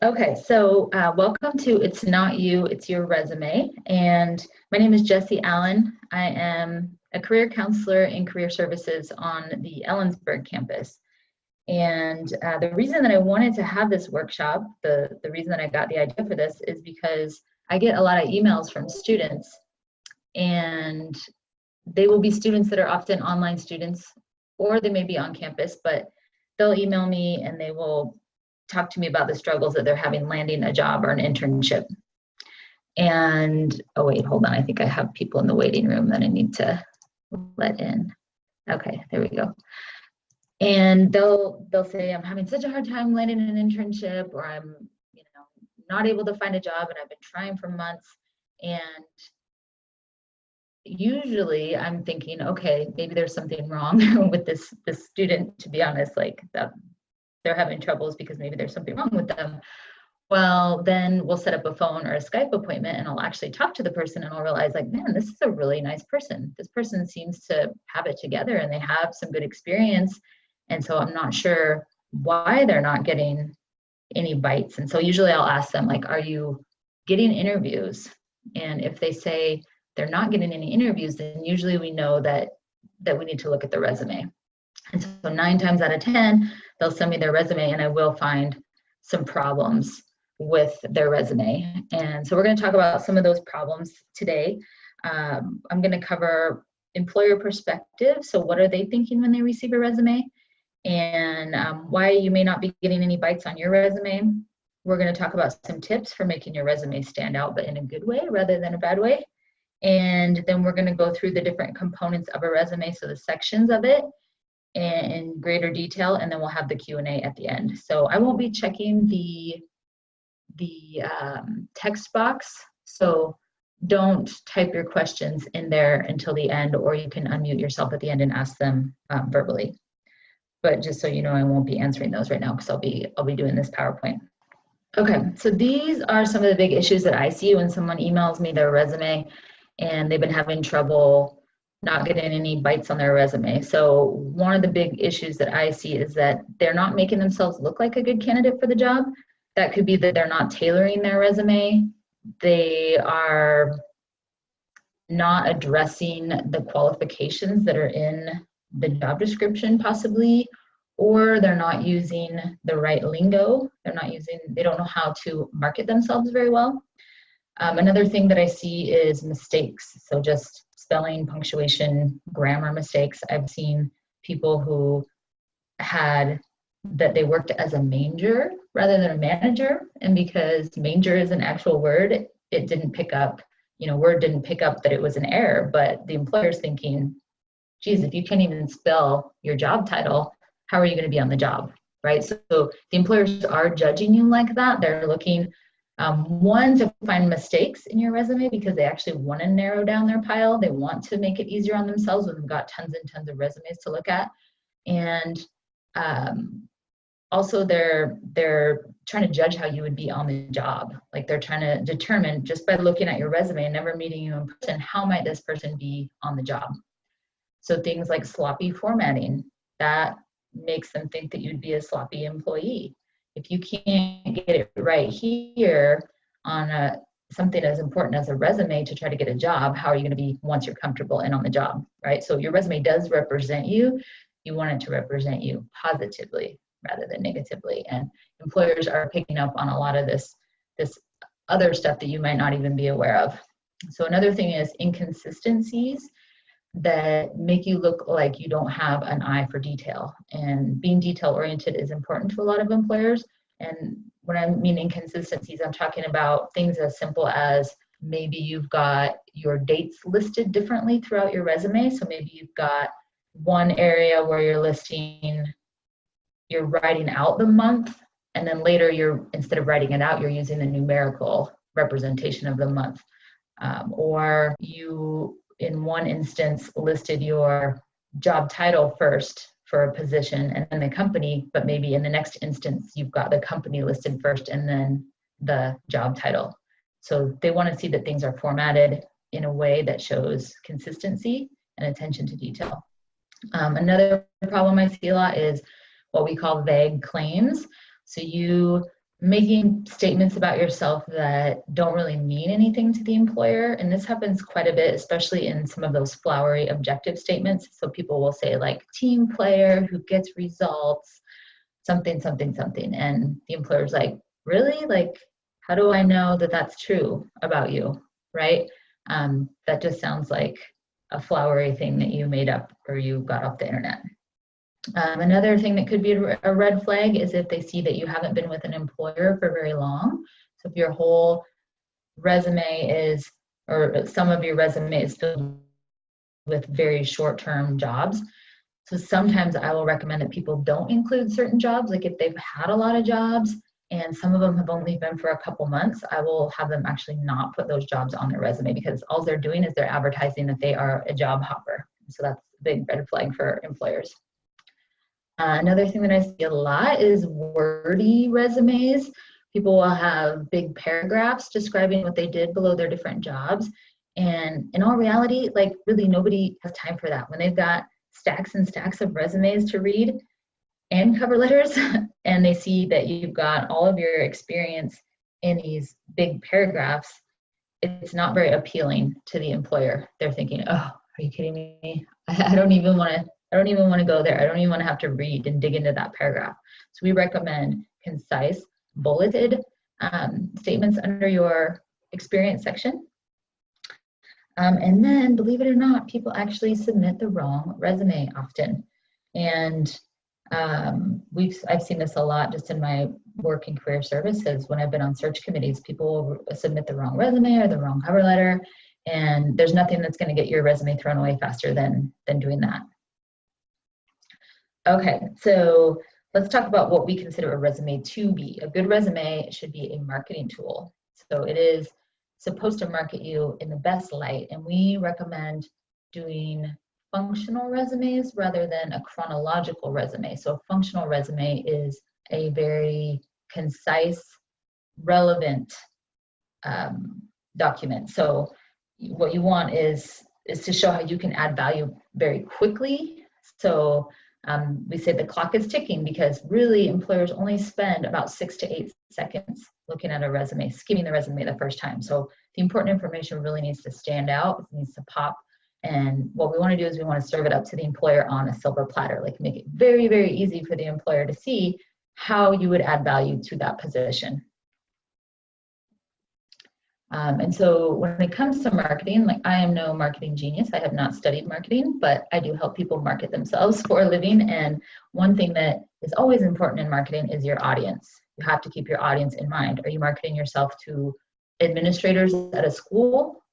Okay, so welcome to It's Not You, It's Your Resume. And my name is Jessie Allen. I am a career counselor in career services on the Ellensburg campus. And the reason that I wanted to have this workshop, the reason that I got the idea for this is because I get a lot of emails from students, and they will be students that are often online students, or they may be on campus, but they'll email me and they will talk to me about the struggles that they're having landing a job or an internship. And, oh wait, hold on. I think I have people in the waiting room that I need to let in. Okay, there we go. And they'll say, I'm having such a hard time landing an internship, or I'm, not able to find a job and I've been trying for months. And usually I'm thinking, okay, maybe there's something wrong with this student, to be honest, like that they're having troubles because maybe there's something wrong with them. Well, then we'll set up a phone or a Skype appointment and I'll actually talk to the person and I'll realize, like, man, this is a really nice person. This person seems to have it together and they have some good experience. And so I'm not sure why they're not getting any bites. And so usually I'll ask them, like, are you getting interviews? And if they say they're not getting any interviews, then usually we know that we need to look at the resume. And so 9 times out of 10, they'll send me their resume and I will find some problems with their resume. And so we're going to talk about some of those problems today. I'm going to cover employer perspective. So what are they thinking when they receive a resume? And why you may not be getting any bites on your resume. We're going to talk about some tips for making your resume stand out, but in a good way rather than a bad way. And then we're going to go through the different components of a resume, so the sections of it, in greater detail, and then we'll have the Q&A at the end. So I won't be checking the text box, so don't type your questions in there until the end, or you can unmute yourself at the end and ask them verbally. But just so you know, I won't be answering those right now because I'll be doing this PowerPoint. Okay, so these are some of the big issues that I see when someone emails me their resume and they've been having trouble not getting any bites on their resume. So one of the big issues that I see is that they're not making themselves look like a good candidate for the job. That could be that they're not tailoring their resume. They are not addressing the qualifications that are in the job description possibly, or they're not using the right lingo. They don't know how to market themselves very well. Another thing that I see is mistakes. So just spelling, punctuation, grammar mistakes. I've seen people who had that they worked as a manger rather than a manager. And because manger is an actual word, it didn't pick up, Word didn't pick up that it was an error, but the employer's thinking, geez, if you can't even spell your job title, how are you going to be on the job, right? So the employers are judging you like that. They're looking, one, to find mistakes in your resume because they actually want to narrow down their pile. They want to make it easier on themselves when they've got tons and tons of resumes to look at. And also they're trying to judge how you would be on the job. Like they're trying to determine, just by looking at your resume and never meeting you in person, how might this person be on the job? So things like sloppy formatting, that makes them think that you'd be a sloppy employee. If you can't get it right here on something as important as a resume to try to get a job, how are you going to be once you're comfortable and on the job, right? So your resume does represent you. You want it to represent you positively rather than negatively. And employers are picking up on a lot of this other stuff that you might not even be aware of. So another thing is inconsistencies that make you look like you don't have an eye for detail. And being detail oriented is important to a lot of employers. And when I mean inconsistencies, I'm talking about things as simple as maybe you've got your dates listed differently throughout your resume. So maybe you've got one area where you're writing out the month, and then later instead of writing it out, you're using the numerical representation of the month. Or you, in one instance, listed your job title first for a position and then the company, but maybe in the next instance, you've got the company listed first and then the job title. So they want to see that things are formatted in a way that shows consistency and attention to detail. Another problem I see a lot is what we call vague claims. So you making statements about yourself that don't really mean anything to the employer. And this happens quite a bit, especially in some of those flowery objective statements. So people will say like team player who gets results, something, something, something. And the employer's like, really? Like, how do I know that that's true about you, right? That just sounds like a flowery thing that you made up or you got off the internet. Another thing that could be a red flag is if they see that you haven't been with an employer for very long. So if your whole resume is, or some of your resume is filled with very short-term jobs. So sometimes I will recommend that people don't include certain jobs. Like if they've had a lot of jobs and some of them have only been for a couple months, I will have them actually not put those jobs on their resume, because all they're doing is they're advertising that they are a job hopper. So that's a big red flag for employers. Another thing that I see a lot is wordy resumes. People will have big paragraphs describing what they did below their different jobs. And in all reality, like really nobody has time for that. When they've got stacks and stacks of resumes to read and cover letters, and they see that you've got all of your experience in these big paragraphs, it's not very appealing to the employer. They're thinking, oh, are you kidding me? I don't even want to go there. I don't even want to have to read and dig into that paragraph. So we recommend concise, bulleted statements under your experience section. And then, believe it or not, people actually submit the wrong resume often. And I've seen this a lot just in my work in career services. When I've been on search committees, people will submit the wrong resume or the wrong cover letter. And there's nothing that's going to get your resume thrown away faster than doing that. Okay, so let's talk about what we consider a resume to be. A good resume should be a marketing tool. So it is supposed to market you in the best light, and we recommend doing functional resumes rather than a chronological resume. So a functional resume is a very concise, relevant document. So what you want is to show how you can add value very quickly. So we say the clock is ticking because really employers only spend about 6 to 8 seconds looking at a resume, skimming the resume the first time. So the important information really needs to stand out, it needs to pop. And what we want to do is we want to serve it up to the employer on a silver platter, like make it very, very easy for the employer to see how you would add value to that position. And so when it comes to marketing, like I am no marketing genius. I have not studied marketing, but I do help people market themselves for a living. And one thing that is always important in marketing is your audience. You have to keep your audience in mind. Are you marketing yourself to administrators at a school?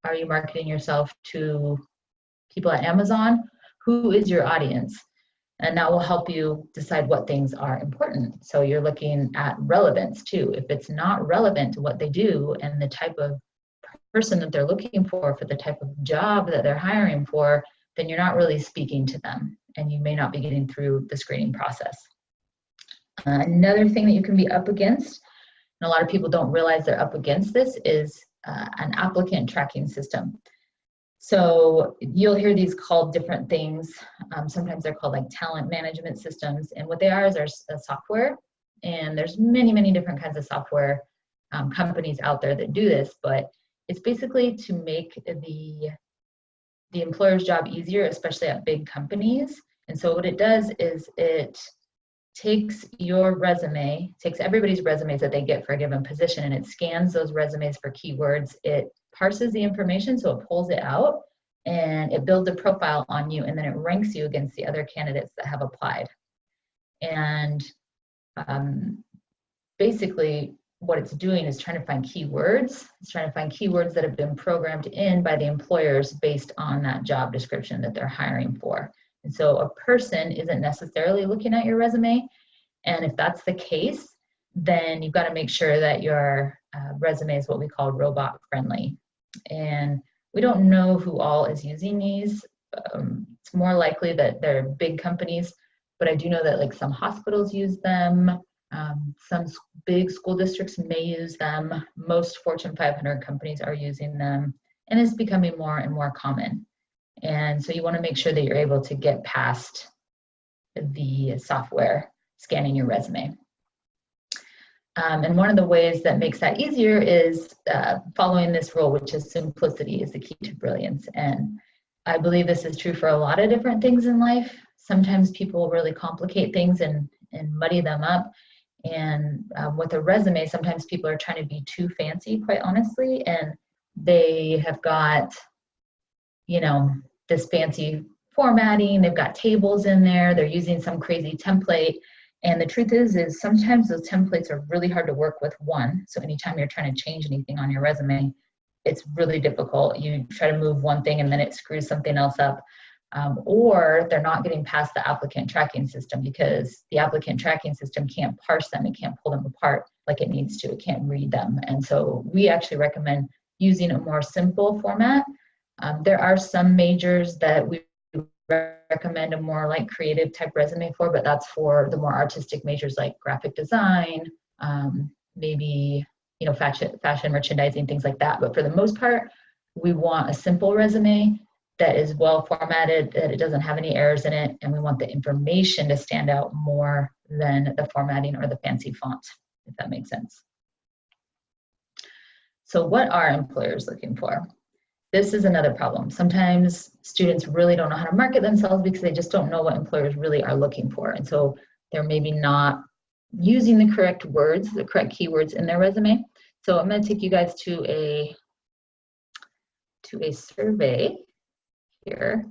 Are you marketing yourself to people at Amazon? Who is your audience? And that will help you decide what things are important. So you're looking at relevance too. If it's not relevant to what they do and the type of person that they're looking for the type of job that they're hiring for, then you're not really speaking to them and you may not be getting through the screening process. Another thing that you can be up against, and a lot of people don't realize they're up against this, is an applicant tracking system. So you'll hear these called different things. Sometimes they're called like talent management systems. And what they are is there's a software, and there's many, many different kinds of software companies out there that do this, but it's basically to make the employer's job easier, especially at big companies. And so what it does is it takes your resume, takes everybody's resumes that they get for a given position, and it scans those resumes for keywords. It parses the information, so it pulls it out, and it builds a profile on you, and then it ranks you against the other candidates that have applied. And basically what it's doing is trying to find keywords. It's trying to find keywords that have been programmed in by the employers based on that job description that they're hiring for. And so a person isn't necessarily looking at your resume. And if that's the case, then you've got to make sure that your resume is what we call robot friendly. And we don't know who all is using these. It's more likely that they're big companies, but I do know that like some hospitals use them. Some big school districts may use them. Most Fortune 500 companies are using them, and it's becoming more and more common. And so you want to make sure that you're able to get past the software scanning your resume. And one of the ways that makes that easier is following this rule, which is simplicity is the key to brilliance. And I believe this is true for a lot of different things in life. Sometimes people really complicate things and muddy them up. And with a resume, sometimes people are trying to be too fancy, quite honestly, and they have got, you know, this fancy formatting, they've got tables in there, they're using some crazy template. And the truth is sometimes those templates are really hard to work with, one. So anytime you're trying to change anything on your resume, it's really difficult. You try to move one thing and then it screws something else up. Or they're not getting past the applicant tracking system because the applicant tracking system can't parse them. It can't pull them apart like it needs to. It can't read them. And so we actually recommend using a more simple format. There are some majors that we recommend a more like creative type resume for, but that's for the more artistic majors like graphic design, maybe, you know, fashion merchandising, things like that. But for the most part, we want a simple resume that is well formatted, that it doesn't have any errors in it, and we want the information to stand out more than the formatting or the fancy font, if that makes sense. So what are employers looking for? This is another problem. Sometimes students really don't know how to market themselves because they just don't know what employers really are looking for. And so they're maybe not using the correct words, the correct keywords in their resume. So I'm going to take you guys to a survey here.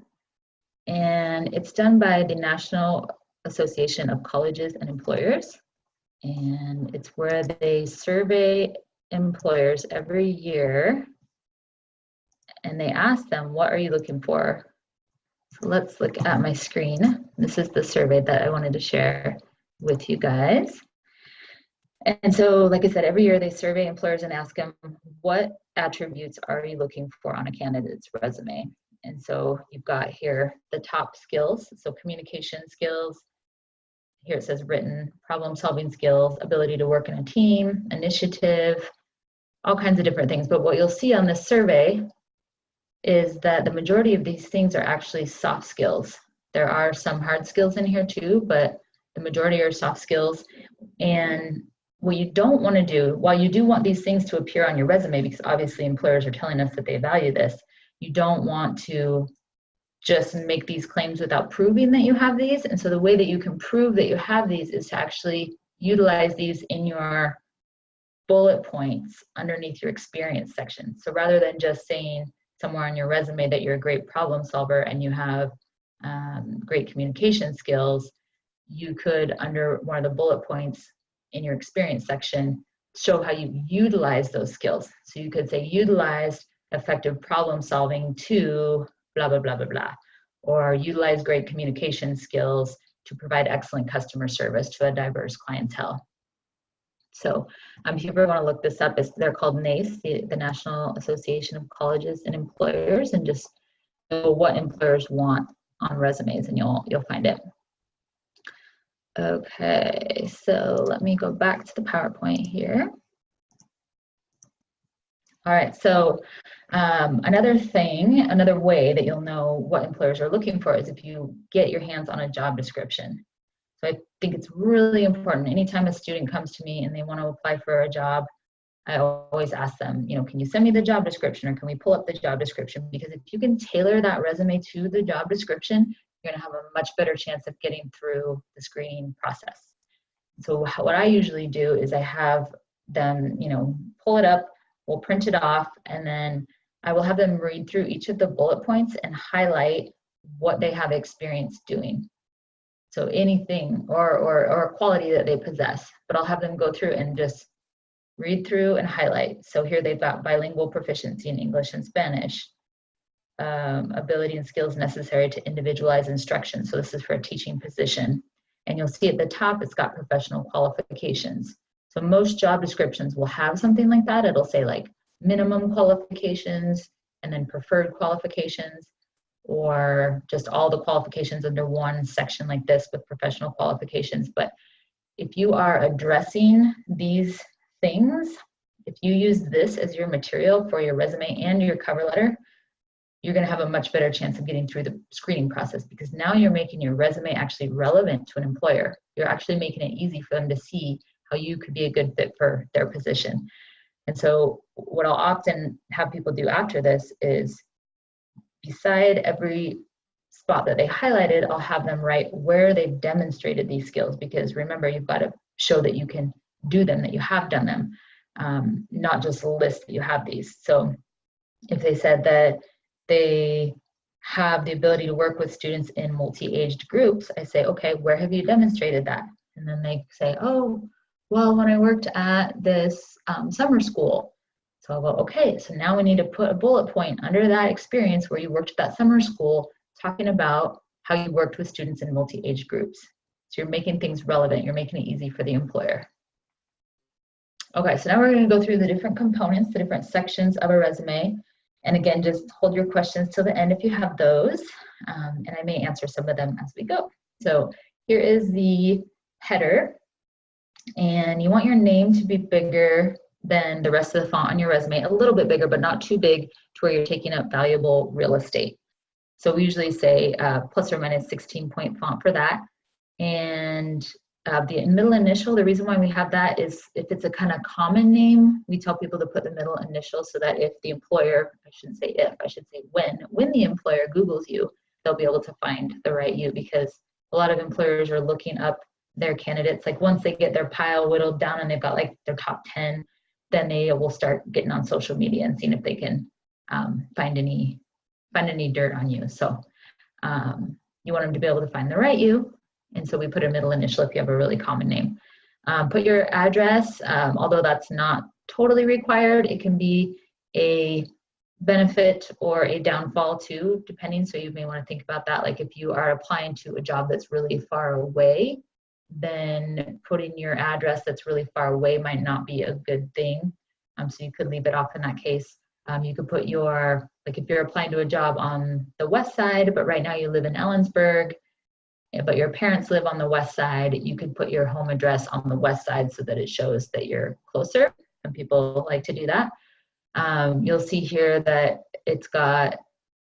And it's done by the National Association of Colleges and Employers. And it's where they survey employers every year. And they ask them, what are you looking for? So let's look at my screen. This is the survey that I wanted to share with you guys. And so, like I said, every year they survey employers and ask them, what attributes are you looking for on a candidate's resume? And so you've got here the top skills. So communication skills. Here it says written, problem solving skills, ability to work in a team, initiative, all kinds of different things. But what you'll see on this survey is that the majority of these things are actually soft skills. There are some hard skills in here too, but the majority are soft skills. And what you don't want to do, while you do want these things to appear on your resume, because obviously employers are telling us that they value this, you don't want to just make these claims without proving that you have these. And so the way that you can prove that you have these is to actually utilize these in your bullet points underneath your experience section. So rather than just saying somewhere on your resume that you're a great problem solver and you have great communication skills, you could, under one of the bullet points in your experience section, show how you utilize those skills. So you could say utilized effective problem solving to blah, blah, blah, blah, blah, or utilize great communication skills to provide excellent customer service to a diverse clientele. So if you ever want to look this up, they're called NACE, the National Association of Colleges and Employers, and just know what employers want on resumes and you'll find it. Okay, so let me go back to the PowerPoint here. All right, so another way that you'll know what employers are looking for is if you get your hands on a job description. So I think it's really important. Anytime a student comes to me and they want to apply for a job, I always ask them, you know, can you send me the job description or can we pull up the job description? Because if you can tailor that resume to the job description, you're going to have a much better chance of getting through the screening process. So what I usually do is I have them, you know, pull it up, we'll print it off, and then I will have them read through each of the bullet points and highlight what they have experience doing. So anything or a quality that they possess, but I'll have them go through and just read through and highlight. So here they've got bilingual proficiency in English and Spanish, ability and skills necessary to individualize instruction. So this is for a teaching position. And you'll see at the top, it's got professional qualifications. So most job descriptions will have something like that. It'll say like minimum qualifications and then preferred qualifications, or just all the qualifications under one section like this with professional qualifications. But if you are addressing these things, if you use this as your material for your resume and your cover letter, you're going to have a much better chance of getting through the screening process, because now you're making your resume actually relevant to an employer. You're actually making it easy for them to see how you could be a good fit for their position. And so what I'll often have people do after this is, beside every spot that they highlighted, I'll have them write where they've demonstrated these skills, because remember, you've got to show that you can do them, that you have done them, not just list that you have these. So if they said that they have the ability to work with students in multi-aged groups, I say, okay, where have you demonstrated that? And then they say, oh, well, when I worked at this summer school. So I'll go, okay, so now we need to put a bullet point under that experience where you worked at that summer school, talking about how you worked with students in multi-age groups. So you're making things relevant, you're making it easy for the employer. Okay, so now we're going to go through the different components, the different sections of a resume. And again, just hold your questions till the end if you have those, and I may answer some of them as we go. So here is the header, and you want your name to be bigger than the rest of the font on your resume, a little bit bigger, but not too big to where you're taking up valuable real estate. So we usually say plus or minus 16-point font for that. And the middle initial, the reason why we have that is if it's a kind of common name, we tell people to put the middle initial so that if the employer, I shouldn't say if, I should say when the employer Googles you, they'll be able to find the right you, because a lot of employers are looking up their candidates. Like once they get their pile whittled down and they've got like their top 10, then they will start getting on social media and seeing if they can find any dirt on you. So you want them to be able to find the right you. And so we put a middle initial if you have a really common name. Put your address, although that's not totally required, it can be a benefit or a downfall too, depending. So you may want to think about that. Like if you are applying to a job that's really far away, then putting your address that's really far away might not be a good thing. So you could leave it off in that case. You could put your, like if you're applying to a job on the west side, but right now you live in Ellensburg, but your parents live on the west side, you could put your home address on the west side so that it shows that you're closer, and people like to do that. You'll see here that it's got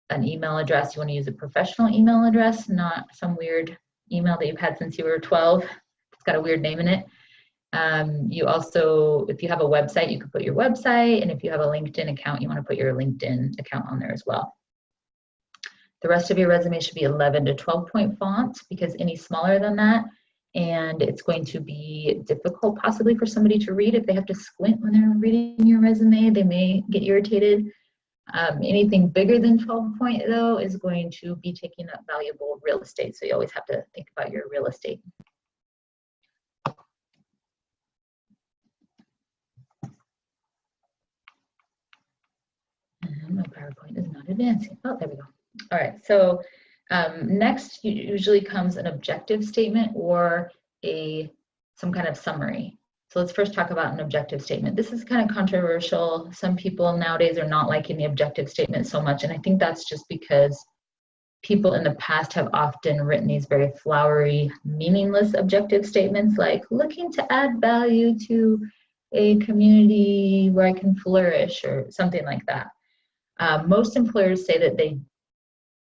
an email address. You want to use a professional email address, not some weird email that you've had since you were 12. It's got a weird name in it. You also, if you have a website, you could put your website, and if you have a LinkedIn account, you want to put your LinkedIn account on there as well. The rest of your resume should be 11 to 12-point font, because any smaller than that, and it's going to be difficult possibly for somebody to read if they have to squint when they're reading your resume. They may get irritated. Anything bigger than 12-point though is going to be taking up valuable real estate. So you always have to think about your real estate. And my PowerPoint is not advancing. Oh, there we go. All right, so next usually comes an objective statement or some kind of summary. So let's first talk about an objective statement. This is kind of controversial. Some people nowadays are not liking the objective statement so much, and I think that's just because people in the past have often written these very flowery, meaningless objective statements like looking to add value to a community where I can flourish or something like that. Most employers say that they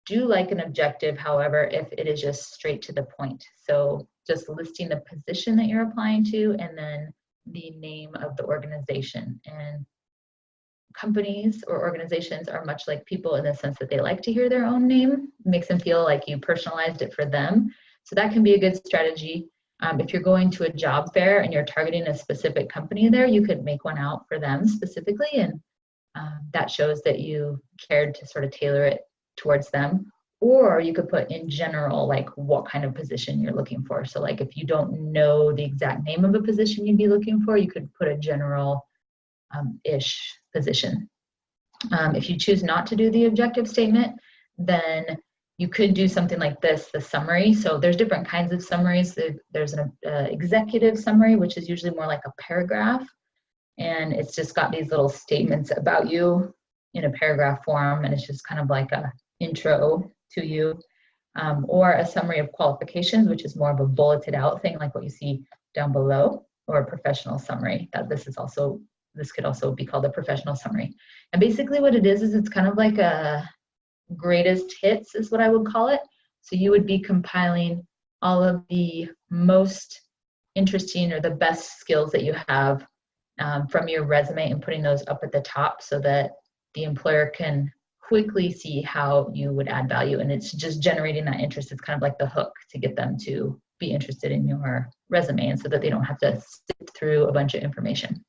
do like an objective, however, if it is just straight to the point. So just listing the position that you're applying to and then the name of the organization. And companies or organizations are much like people in the sense that they like to hear their own name. It makes them feel like you personalized it for them. So that can be a good strategy. If you're going to a job fair and you're targeting a specific company there, you could make one out for them specifically, and that shows that you cared to sort of tailor it towards them. Or you could put in general, like what kind of position you're looking for. So like if you don't know the exact name of a position you'd be looking for, you could put a general ish position. If you choose not to do the objective statement, then you could do something like this, the summary. So there's different kinds of summaries. There's an executive summary, which is usually more like a paragraph. And it's just got these little statements about you in a paragraph form. And it's just kind of like a intro to you. Or a summary of qualifications, which is more of a bulleted out thing like what you see down below, or a professional summary. This could also be called a professional summary. And basically what it is it's kind of like a greatest hits is what I would call it. So you would be compiling all of the most interesting or the best skills that you have from your resume and putting those up at the top so that the employer can quickly see how you would add value. And it's just generating that interest. It's kind of like the hook to get them to be interested in your resume, and so that they don't have to sift through a bunch of information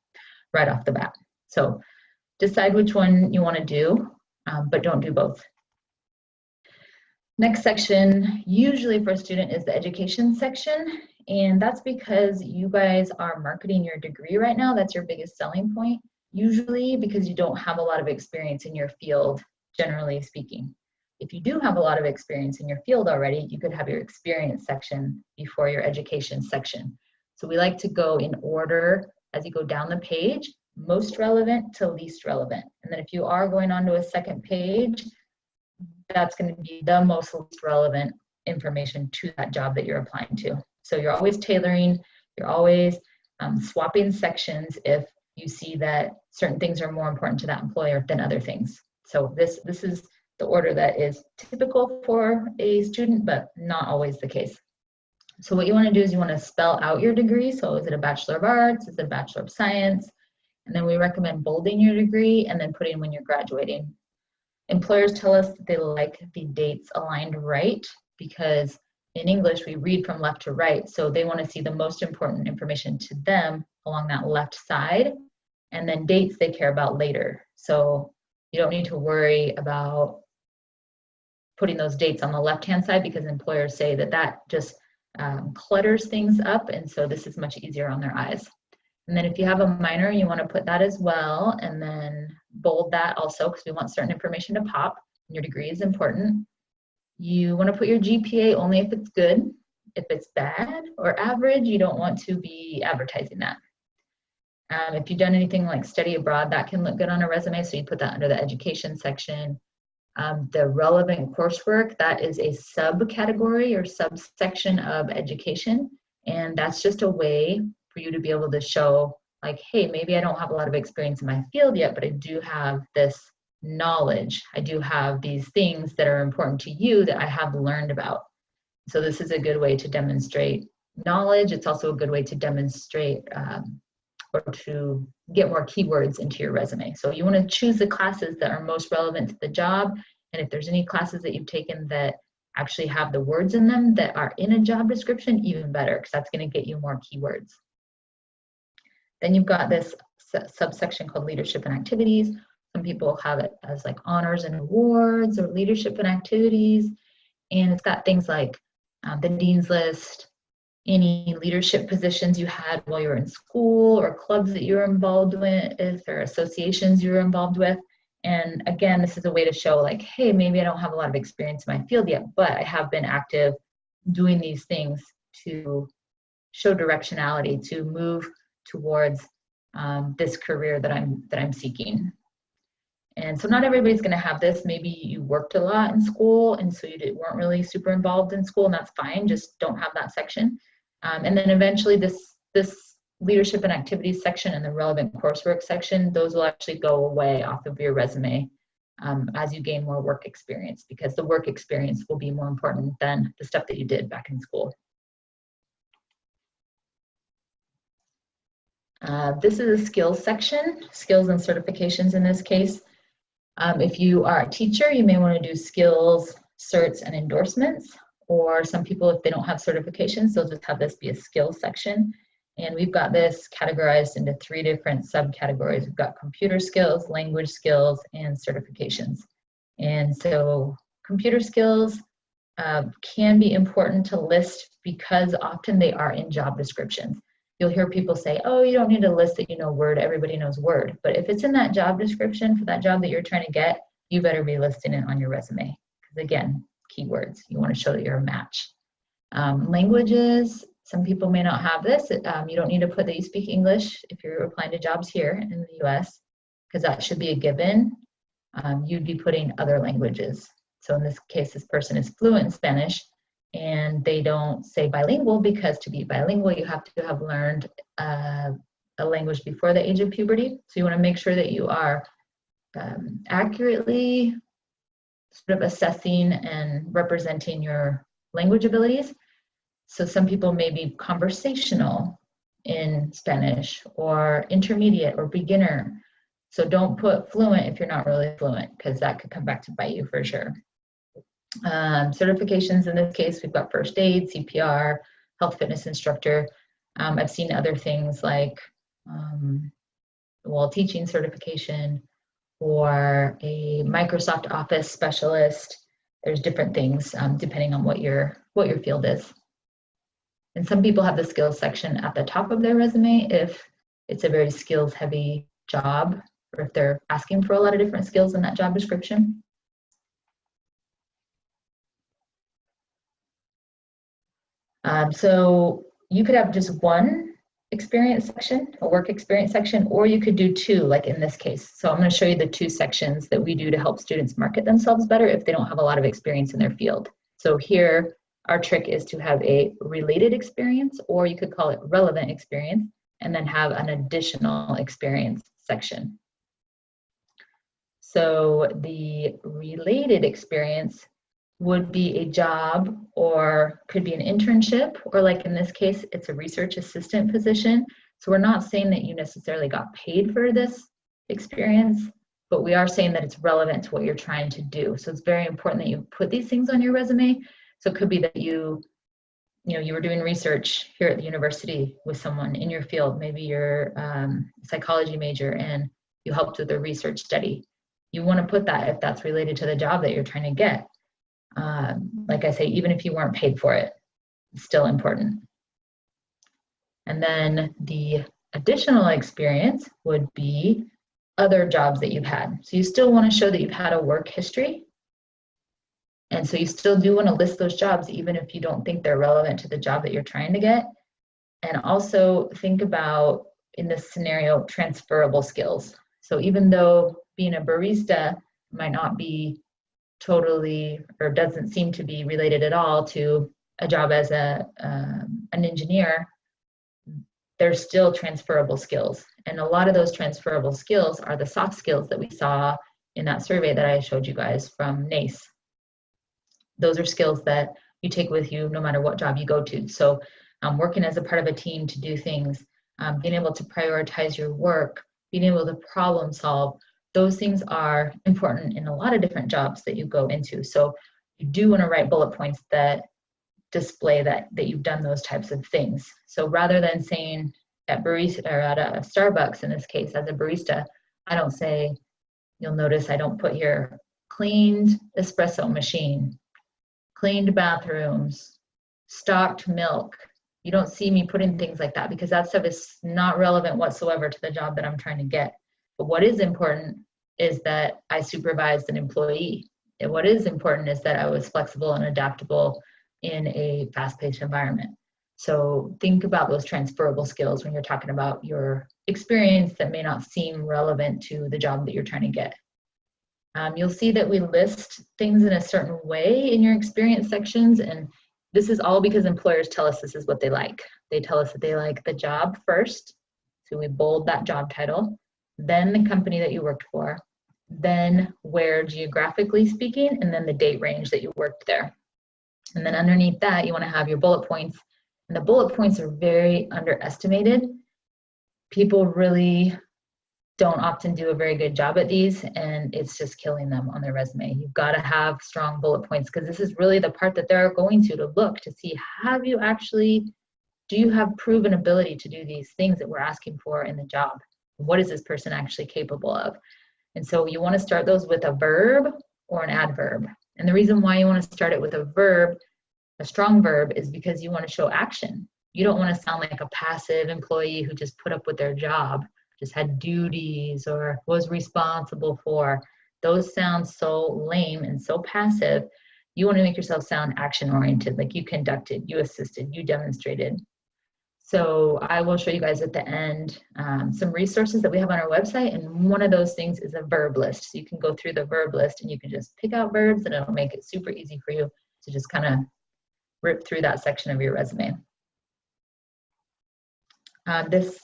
right off the bat. So decide which one you want to do, but don't do both. Next section, usually for a student, is the education section. And that's because you guys are marketing your degree right now. That's your biggest selling point, usually because you don't have a lot of experience in your field, generally speaking. If you do have a lot of experience in your field already, you could have your experience section before your education section. So we like to go in order as you go down the page, most relevant to least relevant. And then if you are going on to a second page, that's going to be the most least relevant information to that job that you're applying to. So you're always tailoring, you're always swapping sections if you see that certain things are more important to that employer than other things. So this is the order that is typical for a student, but not always the case. So what you want to do is you want to spell out your degree. So is it a Bachelor of Arts? Is it a Bachelor of Science? And then we recommend bolding your degree and then putting when you're graduating. Employers tell us that they like the dates aligned right because in English we read from left to right. So they want to see the most important information to them along that left side, and then dates they care about later. So you don't need to worry about putting those dates on the left-hand side because employers say that that just clutters things up, and so this is much easier on their eyes. And then if you have a minor, you want to put that as well, and then bold that also because we want certain information to pop. Your degree is important. You want to put your GPA only if it's good. If it's bad or average, you don't want to be advertising that. If you've done anything like study abroad, that can look good on a resume, so you put that under the education section. The relevant coursework, that is a subcategory or subsection of education, and that's just a way for you to be able to show like, hey, maybe I don't have a lot of experience in my field yet, but I do have this knowledge. I do have these things that are important to you that I have learned about. So this is a good way to demonstrate knowledge. It's also a good way to demonstrate or to get more keywords into your resume. So you want to choose the classes that are most relevant to the job. And if there's any classes that you've taken that actually have the words in them that are in a job description, even better, because that's going to get you more keywords. Then you've got this subsection called leadership and activities. Some people have it as like honors and awards or leadership and activities. And it's got things like the dean's list, any leadership positions you had while you were in school or clubs that you were involved with or associations you were involved with. And again, this is a way to show like, hey, maybe I don't have a lot of experience in my field yet, but I have been active doing these things to show directionality, to move towards this career that I'm seeking. And so not everybody's going to have this. Maybe you worked a lot in school and so you weren't really super involved in school, and that's fine. Just don't have that section. And then eventually this leadership and activities section and the relevant coursework section, those will actually go away off of your resume as you gain more work experience, because the work experience will be more important than the stuff that you did back in school. This is a skills section, skills and certifications in this case. If you are a teacher, you may want to do skills, certs, and endorsements. Or some people, if they don't have certifications, they'll just have this be a skills section. And we've got this categorized into 3 different subcategories. We've got computer skills, language skills, and certifications. And so computer skills can be important to list because often they are in job descriptions. You'll hear people say, oh, you don't need to list that you know Word, everybody knows Word. But if it's in that job description for that job that you're trying to get, you better be listing it on your resume. Because again, keywords, you want to show that you're a match. Languages, some people may not have this. You don't need to put that you speak English if you're applying to jobs here in the US, because that should be a given. You'd be putting other languages. So in this case, this person is fluent in Spanish, and they don't say bilingual because to be bilingual, you have to have learned a language before the age of puberty. So you want to make sure that you are accurately sort of assessing and representing your language abilities. So some people may be conversational in Spanish, or intermediate or beginner. So don't put fluent if you're not really fluent, because that could come back to bite you for sure. Certifications in this case, we've got first aid, CPR, health fitness instructor. I've seen other things like teaching certification or a Microsoft Office specialist. There's different things depending on what your field is. And some people have the skills section at the top of their resume if it's a very skills heavy job, or if they're asking for a lot of different skills in that job description. So you could have just one experience section, a work experience section, or you could do two, like in this case. So I'm going to show you the two sections that we do to help students market themselves better if they don't have a lot of experience in their field. So here, our trick is to have a related experience, or you could call it relevant experience, and then have an additional experience section. So the related experience would be a job, or could be an internship, or like in this case, it's a research assistant position. So we're not saying that you necessarily got paid for this experience, but we are saying that it's relevant to what you're trying to do. So it's very important that you put these things on your resume. So it could be that you were doing research here at the university with someone in your field. Maybe you're a psychology major and you helped with a research study. You want to put that if that's related to the job that you're trying to get. Like I say, even if you weren't paid for it, it's still important. And then the additional experience would be other jobs that you've had. So you still want to show that you've had a work history. And so you still do want to list those jobs, even if you don't think they're relevant to the job that you're trying to get. And also think about, in this scenario, transferable skills. So even though being a barista might not be totally, or doesn't seem to be related at all to a job as an engineer, there's still transferable skills. And a lot of those transferable skills are the soft skills that we saw in that survey that I showed you guys from NACE. Those are skills that you take with you no matter what job you go to. So working as a part of a team to do things, being able to prioritize your work, being able to problem solve, those things are important in a lot of different jobs that you go into. So you do want to write bullet points that display that you've done those types of things. So rather than saying at barista, or at a Starbucks in this case, as a barista, I don't say, you'll notice I don't put here cleaned espresso machine, cleaned bathrooms, stocked milk. You don't see me putting things like that, because that stuff is not relevant whatsoever to the job that I'm trying to get. But what is important is that I supervised an employee. And what is important is that I was flexible and adaptable in a fast-paced environment. So think about those transferable skills when you're talking about your experience that may not seem relevant to the job that you're trying to get. You'll see that we list things in a certain way in your experience sections, and this is all because employers tell us this is what they like. They tell us that they like the job first, so we bold that job title, then the company that you worked for, then where geographically speaking, and then the date range that you worked there. And then underneath that, you want to have your bullet points. And the bullet points are very underestimated. People really don't often do a very good job at these, and it's just killing them on their resume. You've got to have strong bullet points, because this is really the part that they're going to look to see, do you have proven ability to do these things that we're asking for in the job? What is this person actually capable of? And so you want to start those with a verb or an adverb. And the reason why you want to start it with a verb, a strong verb, is because you want to show action. You don't want to sound like a passive employee who just put up with their job, just had duties or was responsible for. Those sound so lame and so passive. You want to make yourself sound action-oriented, like you conducted, you assisted, you demonstrated. So I will show you guys at the end some resources that we have on our website, and one of those things is a verb list. So you can go through the verb list and you can just pick out verbs, and it'll make it super easy for you to just kind of rip through that section of your resume. This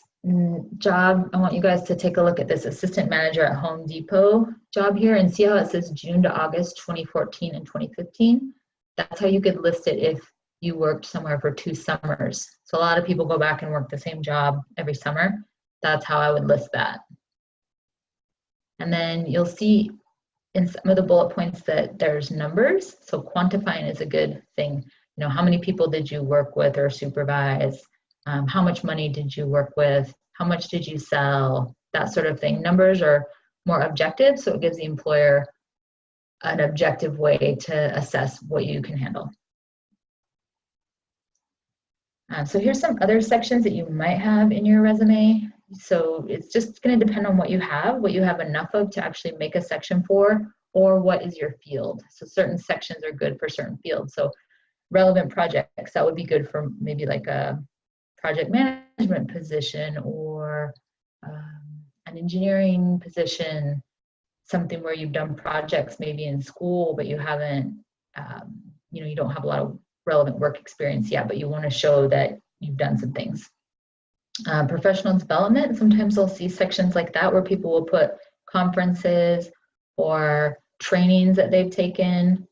job, I want you guys to take a look at this assistant manager at Home Depot job here and see how it says June to August 2014 and 2015. That's how you could list it if you worked somewhere for 2 summers. So a lot of people go back and work the same job every summer. That's how I would list that. And then you'll see in some of the bullet points that there's numbers. So quantifying is a good thing. You know, how many people did you work with or supervise? How much money did you work with? How much did you sell? That sort of thing. Numbers are more objective, so it gives the employer an objective way to assess what you can handle. So here's some other sections that you might have in your resume. So it's just going to depend on what you have enough of to actually make a section for, or what is your field. So certain sections are good for certain fields. So relevant projects, that would be good for maybe like a project management position, or an engineering position, something where you've done projects maybe in school, but you haven't, you don't have a lot of relevant work experience yet, but you want to show that you've done some things. Professional development, sometimes I'll see sections like that where people will put conferences or trainings that they've taken.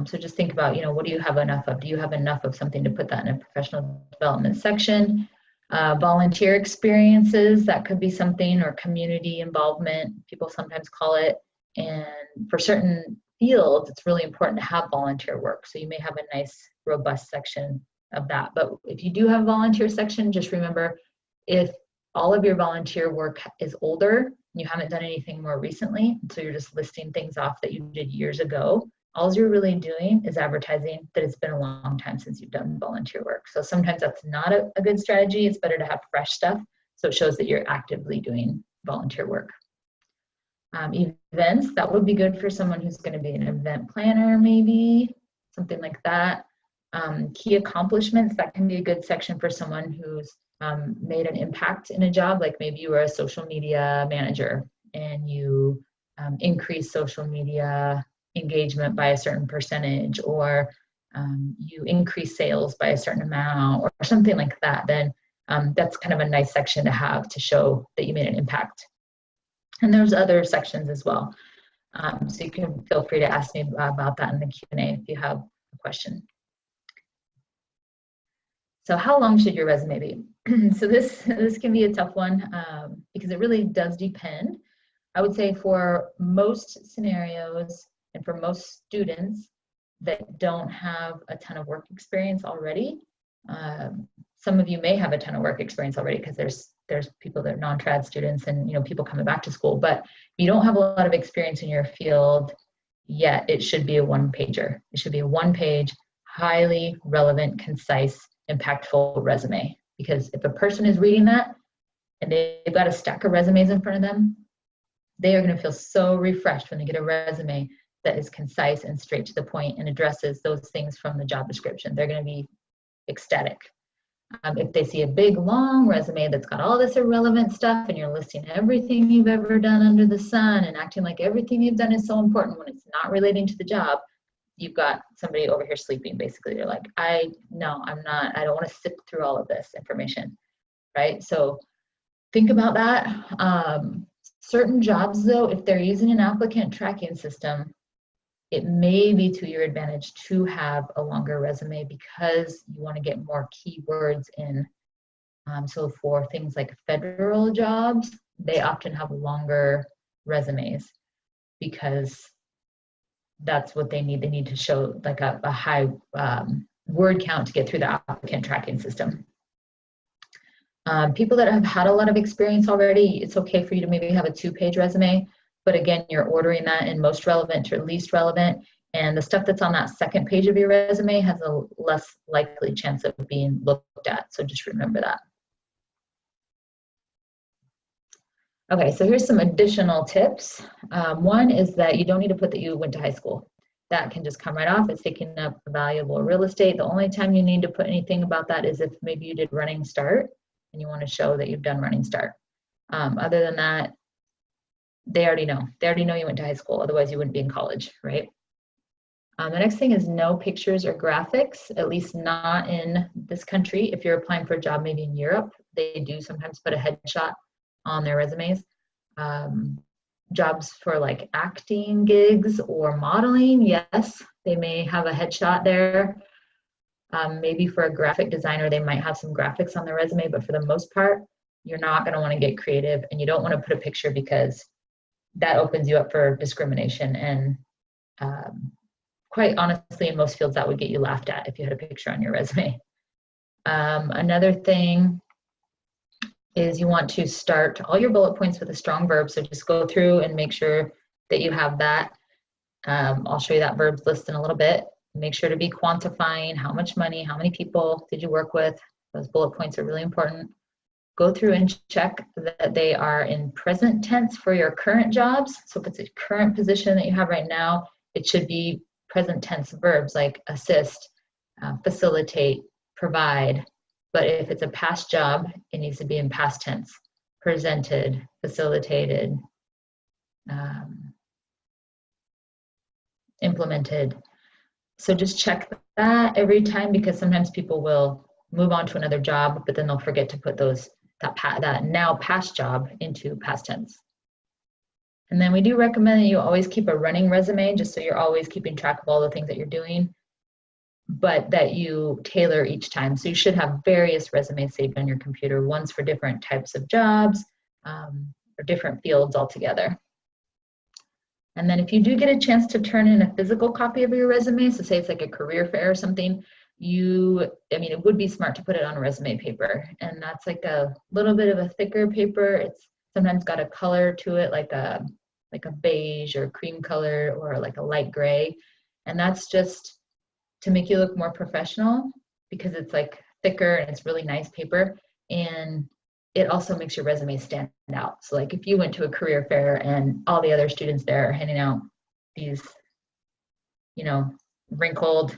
So just think about, what do you have enough of? Do you have enough of something to put that in a professional development section? Volunteer experiences, that could be something, or community involvement, people sometimes call it. And for certain fields, it's really important to have volunteer work. So you may have a nice, robust section of that. But if you do have a volunteer section, just remember, if all of your volunteer work is older, and you haven't done anything more recently, so you're just listing things off that you did years ago, all you're really doing is advertising that it's been a long time since you've done volunteer work. So sometimes that's not a good strategy. It's better to have fresh stuff, so it shows that you're actively doing volunteer work. Events, that would be good for someone who's going to be an event planner, maybe, something like that. Key accomplishments, that can be a good section for someone who's made an impact in a job, like maybe you were a social media manager and you increase social media engagement by a certain percentage, or you increase sales by a certain amount, or something like that. Then that's kind of a nice section to have to show that you made an impact. And there's other sections as well. So you can feel free to ask me about that in the Q&A if you have a question. So how long should your resume be? So this can be a tough one because it really does depend. I would say for most scenarios and for most students that don't have a ton of work experience already, some of you may have a ton of work experience already because there's people that are non-trad students and people coming back to school. But if you don't have a lot of experience in your field yet, it should be a one-pager. It should be a one-page, highly relevant, concise, impactful resume. Because if a person is reading that and they've got a stack of resumes in front of them, they are going to feel so refreshed when they get a resume that is concise and straight to the point and addresses those things from the job description. They're going to be ecstatic. If they see a big, long resume that's got all this irrelevant stuff and you're listing everything you've ever done under the sun and acting like everything you've done is so important when it's not relating to the job, you've got somebody over here sleeping, basically. They're like, I don't want to sift through all of this information, right? So think about that. Certain jobs, though, if they're using an applicant tracking system, it may be to your advantage to have a longer resume because you want to get more keywords in. So for things like federal jobs, they often have longer resumes because that's what they need. They need to show like a high word count to get through the applicant tracking system. People that have had a lot of experience already, it's okay for you to maybe have a 2-page resume. But again, you're ordering that in most relevant to least relevant. And the stuff that's on that second page of your resume has a less likely chance of being looked at. So just remember that. Okay, so here's some additional tips. One is that you don't need to put that you went to high school. That can just come right off. It's taking up valuable real estate. The only time you need to put anything about that is if maybe you did Running Start and you want to show that you've done Running Start. Other than that, they already know. They already know you went to high school. Otherwise, you wouldn't be in college, right? The next thing is no pictures or graphics, at least not in this country. If you're applying for a job maybe in Europe, they do sometimes put a headshot on their resumes. Jobs for like acting gigs or modeling, yes, they may have a headshot there. Maybe for a graphic designer, they might have some graphics on their resume, but for the most part, you're not going to want to get creative, and you don't want to put a picture because that opens you up for discrimination. And quite honestly, in most fields, that would get you laughed at if you had a picture on your resume. Another thing is you want to start all your bullet points with a strong verb. So just go through and make sure that you have that. I'll show you that verbs list in a little bit. Make sure to be quantifying how much money, how many people did you work with. Those bullet points are really important. Go through and check that they are in present tense for your current jobs. So if it's a current position that you have right now, it should be present tense verbs like assist, facilitate, provide. But if it's a past job, it needs to be in past tense: presented, facilitated, implemented. So just check that every time, because sometimes people will move on to another job, but then they'll forget to put that now past job into past tense. And then we do recommend that you always keep a running resume, just so you're always keeping track of all the things that you're doing, but that you tailor each time. So you should have various resumes saved on your computer, ones for different types of jobs, or different fields altogether. And then if you do get a chance to turn in a physical copy of your resume, so say it's like a career fair or something, it would be smart to put it on resume paper. And that's like a little bit of a thicker paper. It's sometimes got a color to it, like a beige or cream color or like a light gray. And that's just to make you look more professional, because it's like thicker and it's really nice paper. And it also makes your resume stand out. So like if you went to a career fair and all the other students there are handing out these, wrinkled,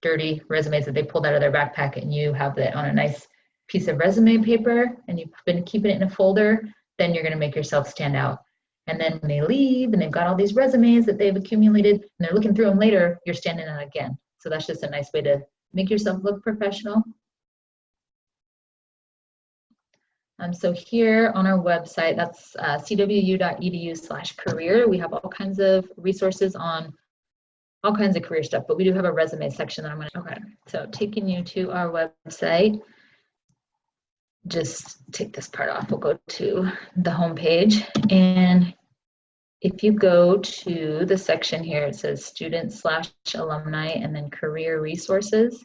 dirty resumes that they pulled out of their backpack, and you have that on a nice piece of resume paper and you've been keeping it in a folder, then you're going to make yourself stand out. And then when they leave and they've got all these resumes that they've accumulated and they're looking through them later, you're standing out again. So that's just a nice way to make yourself look professional. So here on our website, that's cwu.edu/career. We have all kinds of resources on all kinds of career stuff, but we do have a resume section that okay. So taking you to our website, just take this part off. We'll go to the home page. And if you go to the section here, it says student/alumni and then career resources.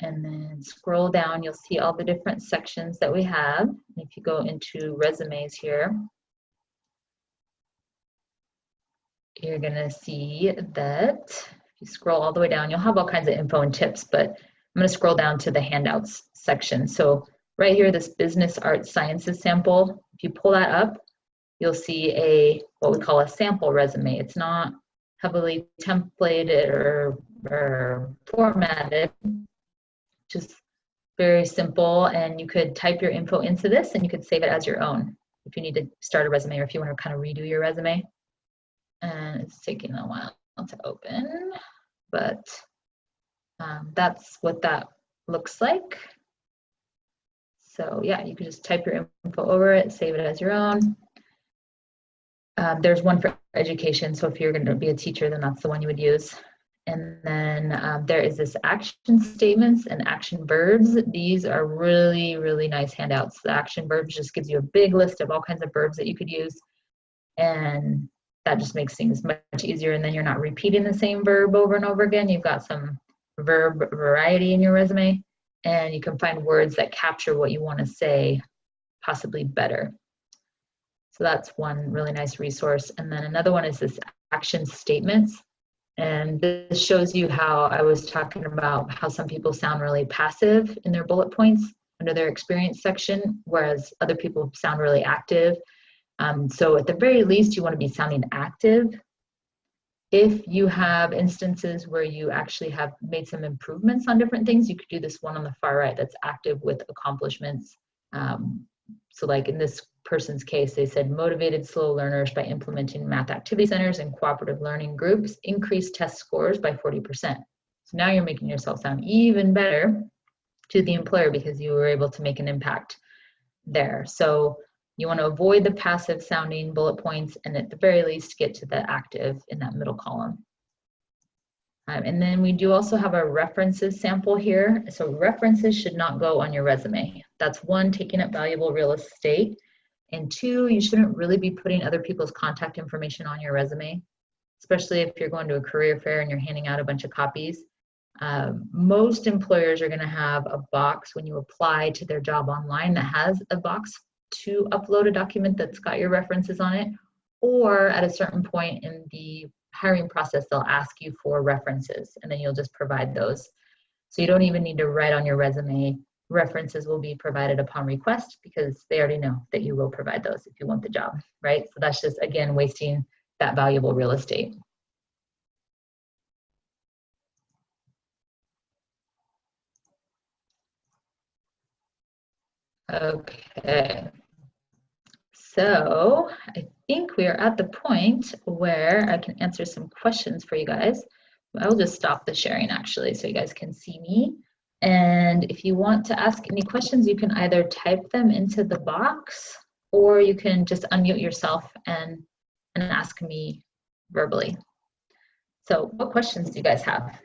And then scroll down, you'll see all the different sections that we have. If you go into resumes here, you're gonna see that if you scroll all the way down, you'll have all kinds of info and tips, but I'm gonna scroll down to the handouts section. So right here, this business arts sciences sample, if you pull that up, you'll see what we call a sample resume. It's not heavily templated or formatted, just very simple, and you could type your info into this and you could save it as your own if you need to start a resume or if you want to kind of redo your resume. And it's taking a while to open, but that's what that looks like. So yeah, you can just type your info over it, save it as your own. There's one for education, so if you're going to be a teacher, then that's the one you would use. And then there is this action statements and action verbs. These are really, really nice handouts. The action verbs just gives you a big list of all kinds of verbs that you could use. And that just makes things much easier. And then you're not repeating the same verb over and over again. You've got some verb variety in your resume, and you can find words that capture what you want to say possibly better. So that's one really nice resource. And then another one is this action statements. And this shows you how I was talking about how some people sound really passive in their bullet points under their experience section, whereas other people sound really active. So at the very least, you want to be sounding active. If you have instances where you actually have made some improvements on different things, you could do this one on the far right that's active with accomplishments. So like in this person's case, they said motivated slow learners by implementing math activity centers and cooperative learning groups increased test scores by 40%. So now you're making yourself sound even better to the employer because you were able to make an impact there. So you want to avoid the passive sounding bullet points and at the very least get to the active in that middle column. And then we do also have a references sample here. So references should not go on your resume. That's one, taking up valuable real estate. And two, you shouldn't really be putting other people's contact information on your resume, especially if you're going to a career fair and you're handing out a bunch of copies. Most employers are going to have a box when you apply to their job online that has a box to upload a document that's got your references on it, or at a certain point in the hiring process, they'll ask you for references and then you'll just provide those. So you don't even need to write on your resume, references will be provided upon request, because they already know that you will provide those if you want the job, right? So that's just, again, wasting that valuable real estate. Okay. So I think we are at the point where I can answer some questions for you guys. I will just stop the sharing actually so you guys can see me. And if you want to ask any questions, you can either type them into the box or you can just unmute yourself and ask me verbally. So what questions do you guys have?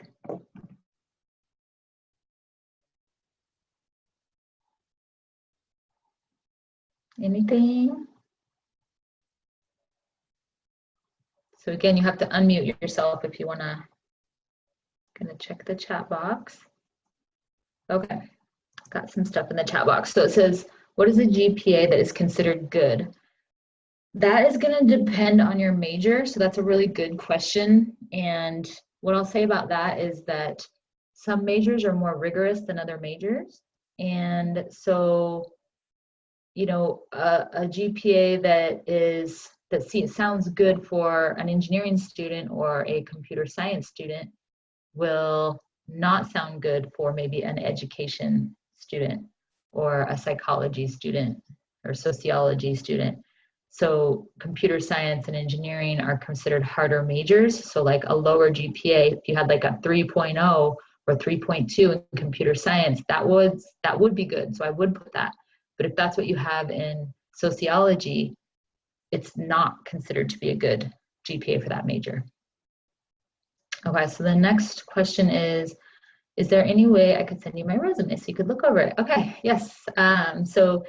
Anything? So again, you have to unmute yourself if you wanna check the chat box. Okay, got some stuff in the chat box. So it says, what is a GPA that is considered good? That is gonna depend on your major. So that's a really good question. And what I'll say about that is that some majors are more rigorous than other majors. And so, you know, a GPA that sounds good for an engineering student or a computer science student will not sound good for maybe an education student or a psychology student or sociology student. So computer science and engineering are considered harder majors. So like a lower GPA, if you had like a 3.0 or 3.2 in computer science, that would be good. So I would put that. But if that's what you have in sociology, it's not considered to be a good GPA for that major. Okay, so the next question is there any way I could send you my resume so you could look over it? Okay, yes. So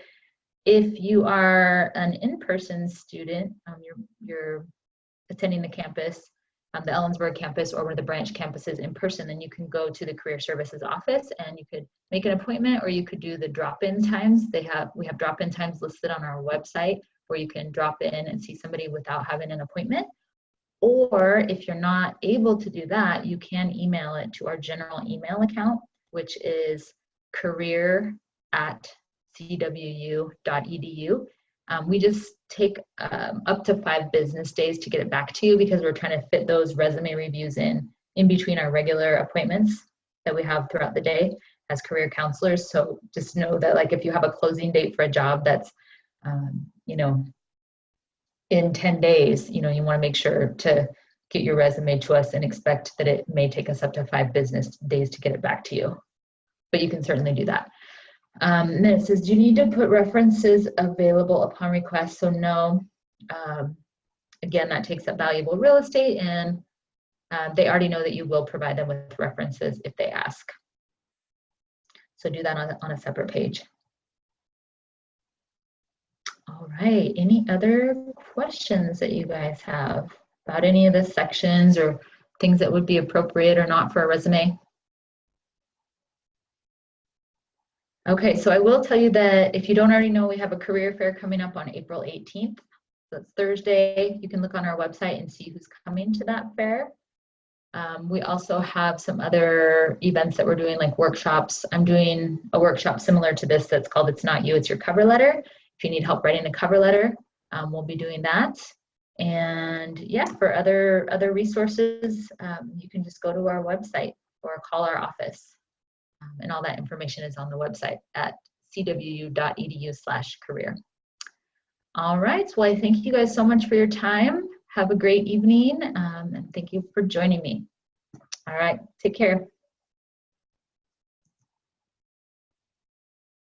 if you are an in-person student, you're attending the campus, the Ellensburg campus or one of the branch campuses in person, then you can go to the Career Services office and you could make an appointment, or you could do the drop-in times. We have drop-in times listed on our website where you can drop in and see somebody without having an appointment. Or if you're not able to do that, you can email it to our general email account, which is career@cwu.edu. We just take up to 5 business days to get it back to you because we're trying to fit those resume reviews in between our regular appointments that we have throughout the day as career counselors. So just know that, like, if you have a closing date for a job that's, you know, in 10 days, you know, you want to make sure to get your resume to us and expect that it may take us up to 5 business days to get it back to you. But you can certainly do that. And then it says, do you need to put references available upon request? So no. Again, that takes up valuable real estate, and they already know that you will provide them with references if they ask. So do that on a separate page. All right, any other questions that you guys have about any of the sections or things that would be appropriate or not for a resume? Okay, so I will tell you that if you don't already know, we have a career fair coming up on April 18th. So it's Thursday. You can look on our website and see who's coming to that fair. We also have some other events that we're doing, like workshops. I'm doing a workshop similar to this that's called It's Not You, It's Your Cover Letter. If you need help writing the cover letter, we'll be doing that. And yeah, for other resources, you can just go to our website or call our office. And all that information is on the website at cwu.edu/career. All right, well, I thank you guys so much for your time. Have a great evening, and thank you for joining me. All right, take care.